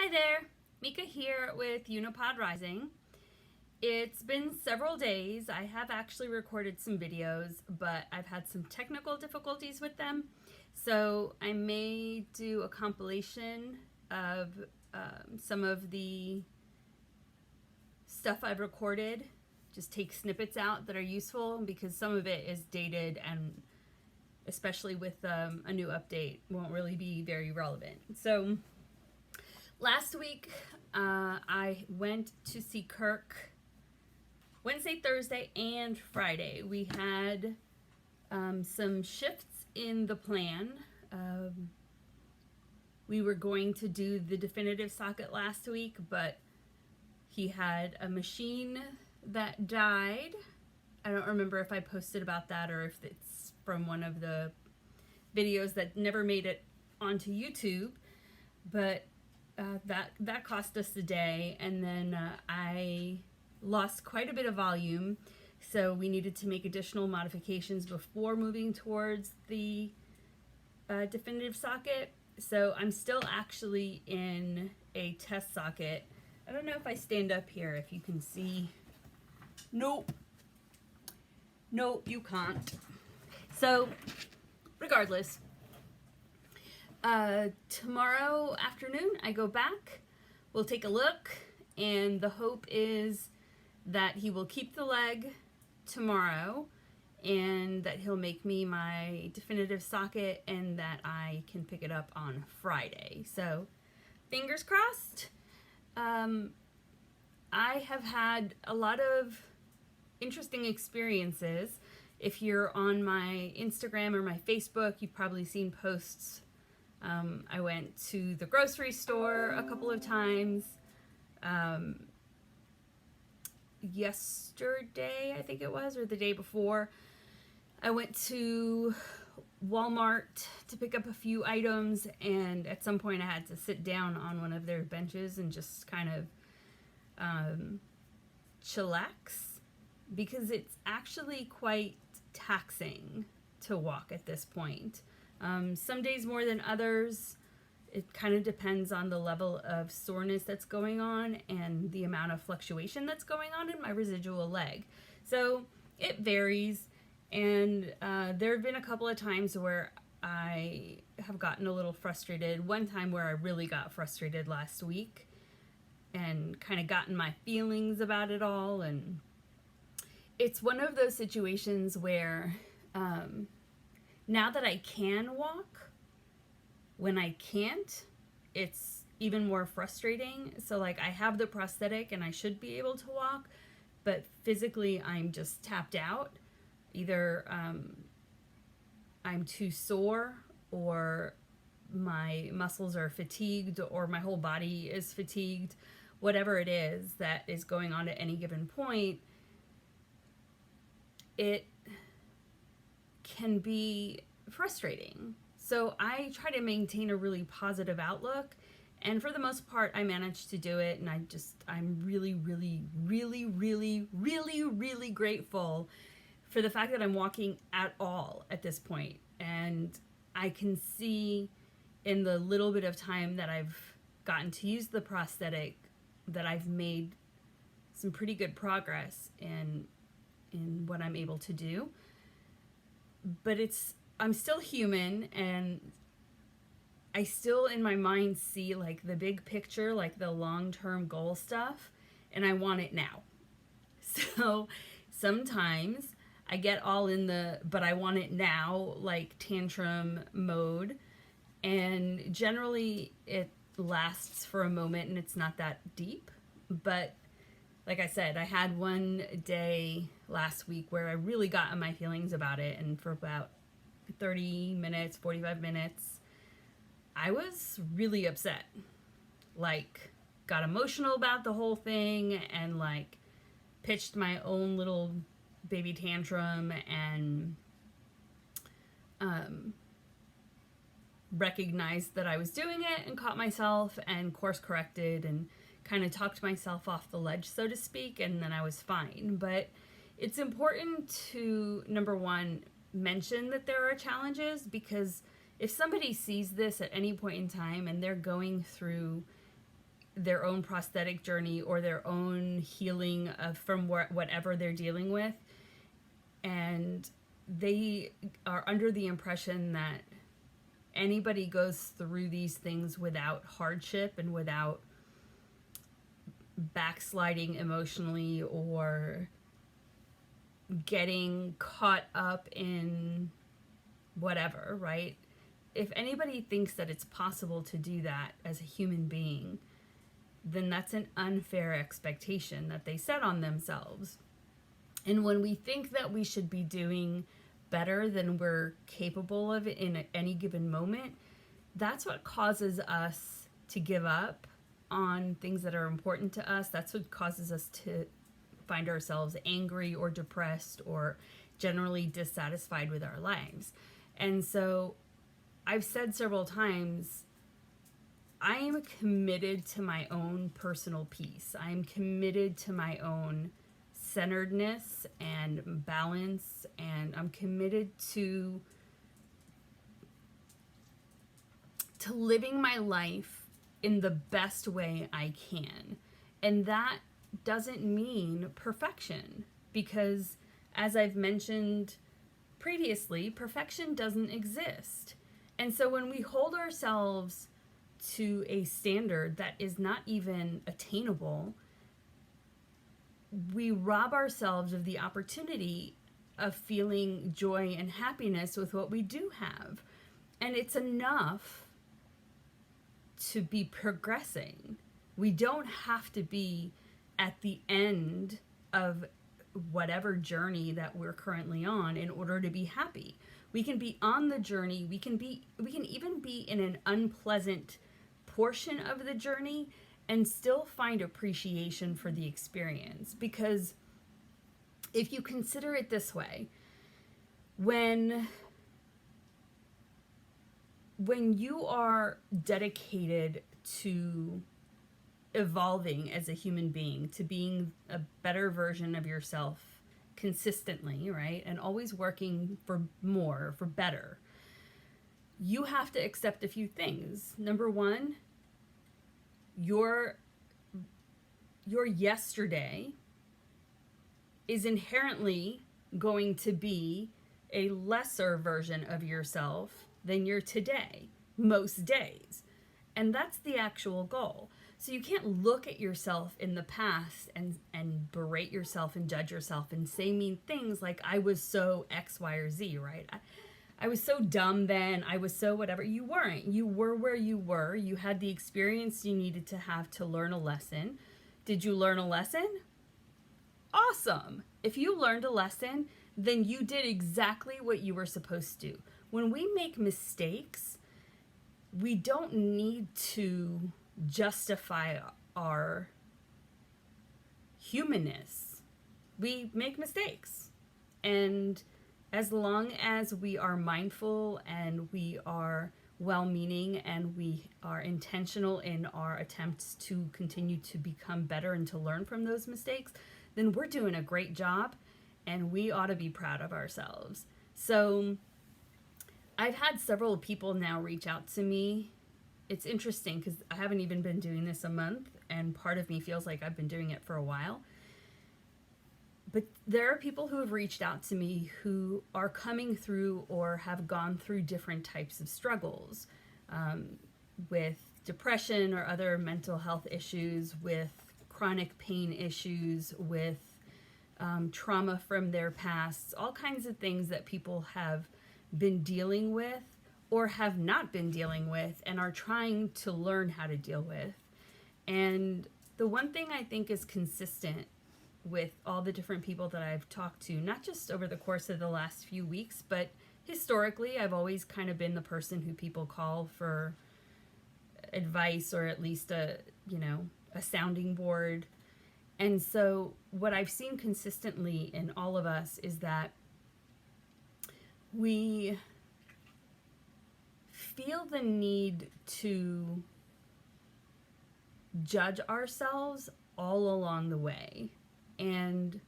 Hi there, Mika here with Unipod Rising. It's been several days. I have actually recorded some videos, but I've had some technical difficulties with them. So I may do a compilation of some of the stuff I've recorded. Just take snippets out that are useful because some of it is dated and especially with a new update won't really be very relevant. So last week, I went to see Kirk Wednesday, Thursday, and Friday. We had some shifts in the plan. We were going to do the definitive socket last week, but he had a machine that died. I don't remember if I posted about that or if it's from one of the videos that never made it onto YouTube, but that cost us the day, and then I lost quite a bit of volume, so we needed to make additional modifications before moving towards the definitive socket. So I'm still actually in a test socket. I don't know if I stand up here if you can see. Nope, you can't. So regardless, tomorrow afternoon I go back, we'll take a look, and the hope is that he will keep the leg tomorrow and that he'll make me my definitive socket and that I can pick it up on Friday. So fingers crossed. I have had a lot of interesting experiences. If you're on my Instagram or my Facebook, you've probably seen posts. I went to the grocery store a couple of times. Yesterday, I think it was, or the day before, I went to Walmart to pick up a few items, and at some point I had to sit down on one of their benches and just kind of chillax, because it's actually quite taxing to walk at this point. Some days more than others. It kind of depends on the level of soreness that's going on and the amount of fluctuation that's going on in my residual leg. So it varies, and there have been a couple of times where I have gotten a little frustrated. One time where I really got frustrated last week and kind of gotten my feelings about it all, and it's one of those situations where now that I can walk, when I can't, it's even more frustrating. So like, I have the prosthetic and I should be able to walk, but physically I'm just tapped out. Either I'm too sore, or my muscles are fatigued, or my whole body is fatigued. Whatever it is that is going on at any given point, it can be frustrating. So I try to maintain a really positive outlook, and for the most part I managed to do it, and I'm really grateful for the fact that I'm walking at all at this point. And I can see in the little bit of time that I've gotten to use the prosthetic that I've made some pretty good progress in what I'm able to do. But I'm still human, and I still in my mind see like the big picture, like the long-term goal stuff, and I want it now. So sometimes I get all in the but I want it now like tantrum mode, and generally it lasts for a moment and it's not that deep. But like I said, I had one day last week where I really got in my feelings about it, and for about 30 minutes, 45 minutes, I was really upset. Like, got emotional about the whole thing, and like pitched my own little baby tantrum, and recognized that I was doing it and caught myself and course corrected and kind of talked myself off the ledge, so to speak, and then I was fine. But it's important to, number one, mention that there are challenges, because if somebody sees this at any point in time and they're going through their own prosthetic journey or their own healing from whatever they're dealing with. And they are under the impression that anybody goes through these things without hardship and without backsliding emotionally or getting caught up in whatever, right? If anybody thinks that it's possible to do that as a human being, then that's an unfair expectation that they set on themselves. And when we think that we should be doing better than we're capable of in any given moment, that's what causes us to give up on things that are important to us. That's what causes us to find ourselves angry or depressed or generally dissatisfied with our lives. And so I've said several times, I am committed to my own personal peace. I am committed to my own centeredness and balance, and I'm committed to living my life in the best way I can. And that doesn't mean perfection, because as I've mentioned previously, perfection doesn't exist. And so when we hold ourselves to a standard that is not even attainable, we rob ourselves of the opportunity of feeling joy and happiness with what we do have. And it's enough to be progressing. We don't have to be at the end of whatever journey that we're currently on in order to be happy. We can be on the journey. We can even be in an unpleasant portion of the journey and still find appreciation for the experience. Because if you consider it this way, when you are dedicated to evolving as a human being, to being a better version of yourself consistently, right? And always working for more, for better, you have to accept a few things. Number one, your yesterday is inherently going to be a lesser version of yourself than your today, most days. And that's the actual goal. So you can't look at yourself in the past and berate yourself and judge yourself and say mean things like, I was so X, Y, or Z, right? I was so dumb then, I was so whatever. You weren't. You were where you were. You had the experience you needed to have to learn a lesson. Did you learn a lesson? Awesome. If you learned a lesson, then you did exactly what you were supposed to. When we make mistakes, we don't need to justify our humanness. We make mistakes. And as long as we are mindful and we are well-meaning and we are intentional in our attempts to continue to become better and to learn from those mistakes, then we're doing a great job and we ought to be proud of ourselves. So I've had several people now reach out to me. It's interesting because I haven't even been doing this a month, and part of me feels like I've been doing it for a while. But there are people who have reached out to me who are coming through or have gone through different types of struggles with depression or other mental health issues, with chronic pain issues, with trauma from their past, all kinds of things that people have been dealing with or have not been dealing with and are trying to learn how to deal with. And the one thing I think is consistent with all the different people that I've talked to, not just over the course of the last few weeks, but historically, I've always kind of been the person who people call for advice or at least a sounding board. And so what I've seen consistently in all of us is that we feel the need to judge ourselves all along the way. And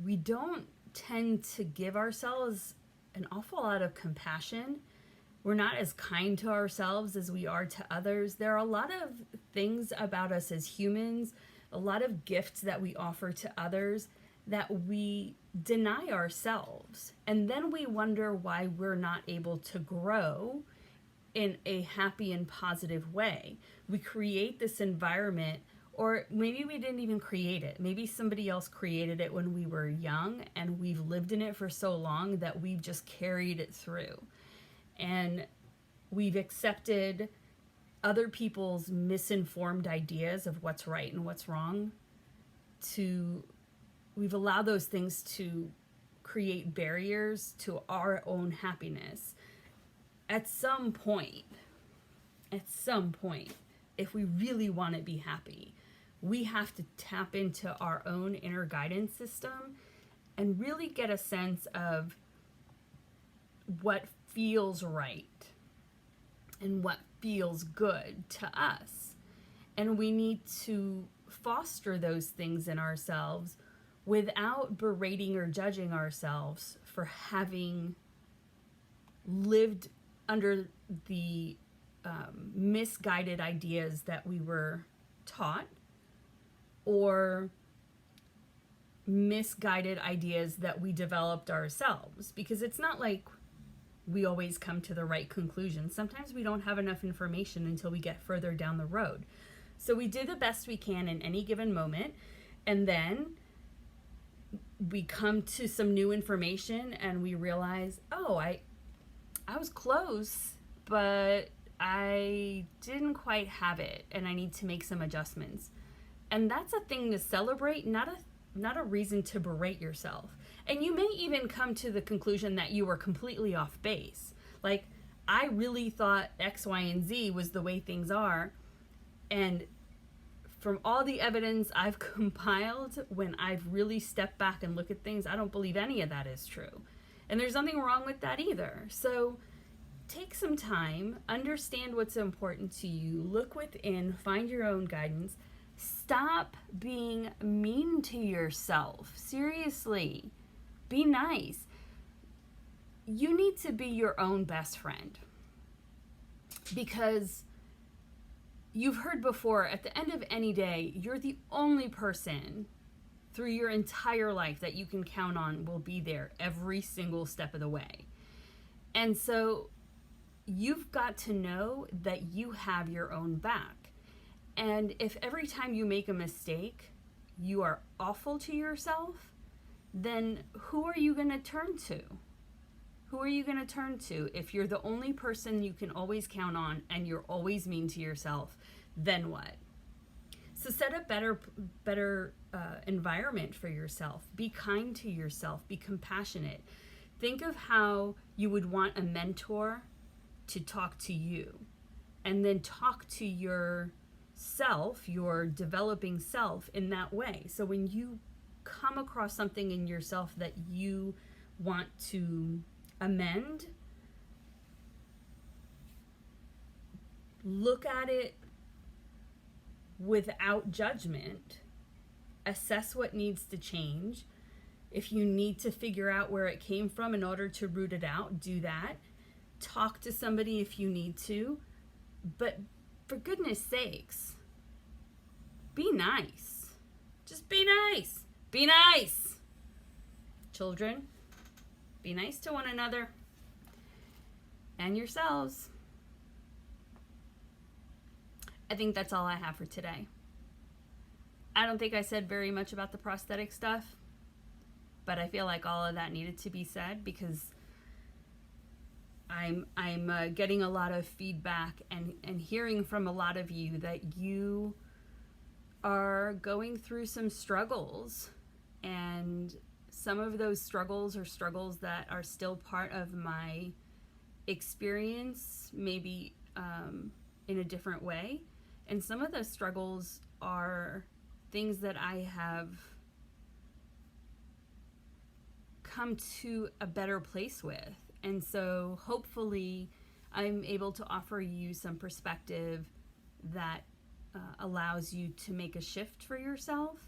we don't tend to give ourselves an awful lot of compassion we're not as kind to ourselves as we are to others. There are a lot of things about us as humans, a lot of gifts that we offer to others that we deny ourselves. And then we wonder why we're not able to grow in a happy and positive way. We create this environment, or maybe we didn't even create it. Maybe somebody else created it when we were young, and we've lived in it for so long that we've just carried it through. And we've accepted other people's misinformed ideas of what's right and what's wrong. We've allowed those things to create barriers to our own happiness. At some point, if we really want to be happy, we have to tap into our own inner guidance system and really get a sense of what feels right and what feels good to us. And we need to foster those things in ourselves without berating or judging ourselves for having lived under the misguided ideas that we were taught, or misguided ideas that we developed ourselves. Because it's not like we always come to the right conclusion. Sometimes we don't have enough information until we get further down the road. So we do the best we can in any given moment, and then we come to some new information and we realize, oh, I was close, but I didn't quite have it, and I need to make some adjustments. And that's a thing to celebrate, not a reason to berate yourself. And you may even come to the conclusion that you were completely off base. Like, I really thought X, Y, and Z was the way things are. And from all the evidence I've compiled, when I've really stepped back and looked at things, I don't believe any of that is true. And there's nothing wrong with that either. So take some time, understand what's important to you, look within, find your own guidance. Stop being mean to yourself. Seriously. Be nice. You need to be your own best friend. Because you've heard before, at the end of any day, you're the only person through your entire life that you can count on will be there every single step of the way. And so you've got to know that you have your own back. And if every time you make a mistake, you are awful to yourself, then who are you going to turn to? Who are you going to turn to? If you're the only person you can always count on and you're always mean to yourself, then what? So set a better environment for yourself. Be kind to yourself. Be compassionate. Think of how you would want a mentor to talk to you, and then talk to your self, your developing self, in that way. So when you come across something in yourself that you want to amend, look at it without judgment, assess what needs to change. If you need to figure out where it came from in order to root it out, do that. Talk to somebody if you need to, but for goodness sakes, be nice. Just be nice. Be nice. Children, be nice to one another and yourselves. I think that's all I have for today. I don't think I said very much about the prosthetic stuff, but I feel like all of that needed to be said because I'm getting a lot of feedback and hearing from a lot of you that you are going through some struggles, and some of those struggles are struggles that are still part of my experience, maybe in a different way. And some of those struggles are things that I have come to a better place with. And so hopefully I'm able to offer you some perspective that allows you to make a shift for yourself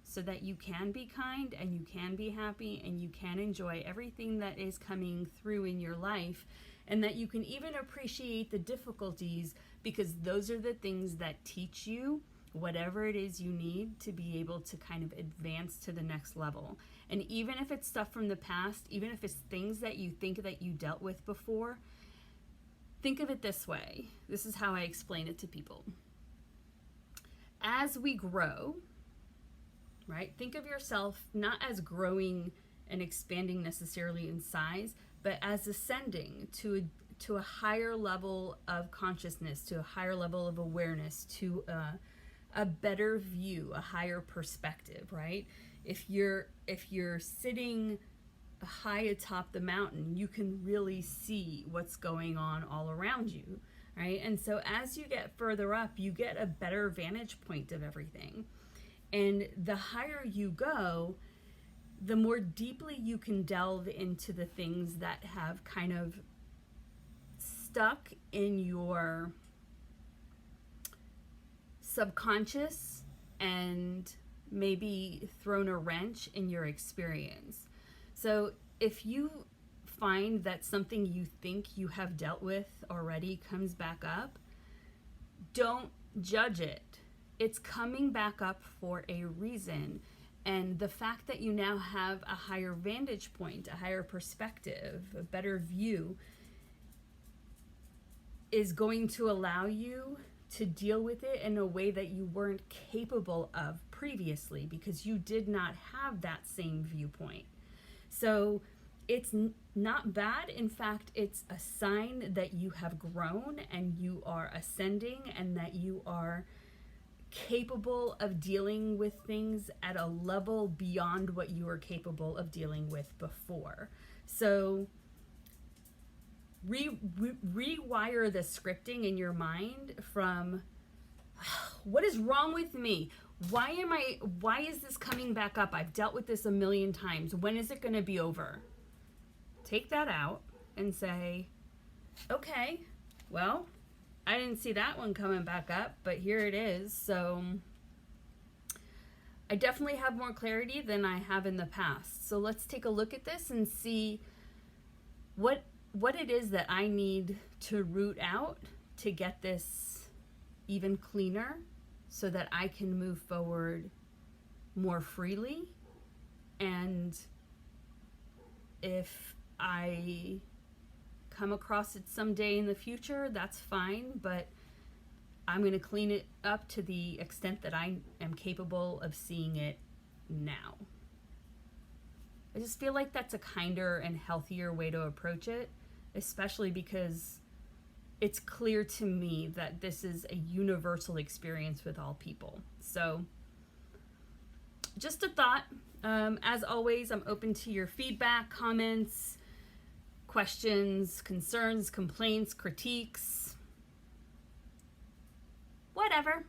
so that you can be kind and you can be happy and you can enjoy everything that is coming through in your life and that you can even appreciate the difficulties, because those are the things that teach you whatever it is you need to be able to kind of advance to the next level. And even if it's stuff from the past, even if it's things that you think that you dealt with before, think of it this way. This is how I explain it to people. As we grow, right? Think of yourself not as growing and expanding necessarily in size, but as ascending to a higher level of consciousness, to a higher level of awareness, to a better view, a higher perspective, right? If you're sitting high atop the mountain, you can really see what's going on all around you, right? And so as you get further up, you get a better vantage point of everything. And the higher you go, the more deeply you can delve into the things that have kind of stuck in your subconscious and maybe thrown a wrench in your experience. So if you find that something you think you have dealt with already comes back up, don't judge it. It's coming back up for a reason. And the fact that you now have a higher vantage point, a higher perspective, a better view, is going to allow you to deal with it in a way that you weren't capable of previously, because you did not have that same viewpoint. So it's not bad. In fact, it's a sign that you have grown and you are ascending, and that you are capable of dealing with things at a level beyond what you were capable of dealing with before. So rewire the scripting in your mind from, what is wrong with me? Why is this coming back up? I've dealt with this a million times. When is it going to be over? Take that out and say, okay, well, I didn't see that one coming back up, but here it is. So I definitely have more clarity than I have in the past. So let's take a look at this and see what it is that I need to root out to get this even cleaner, so that I can move forward more freely. And if I come across it someday in the future, that's fine, but I'm going to clean it up to the extent that I am capable of seeing it now. I just feel like that's a kinder and healthier way to approach it, especially because it's clear to me that this is a universal experience with all people. So just a thought. As always, I'm open to your feedback, comments, questions, concerns, complaints, critiques, whatever.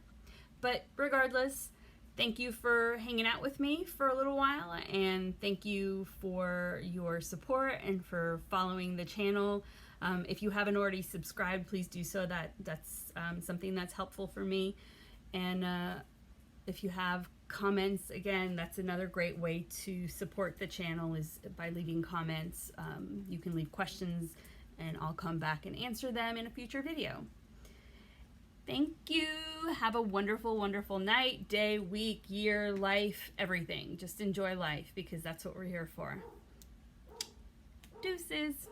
But regardless, thank you for hanging out with me for a little while, and thank you for your support and for following the channel. If you haven't already subscribed, please do so. That's something that's helpful for me. And if you have comments, again, that's another great way to support the channel, is by leaving comments. You can leave questions and I'll come back and answer them in a future video. Thank you. Have a wonderful, wonderful night, day, week, year, life, everything. Just enjoy life, because that's what we're here for. Deuces.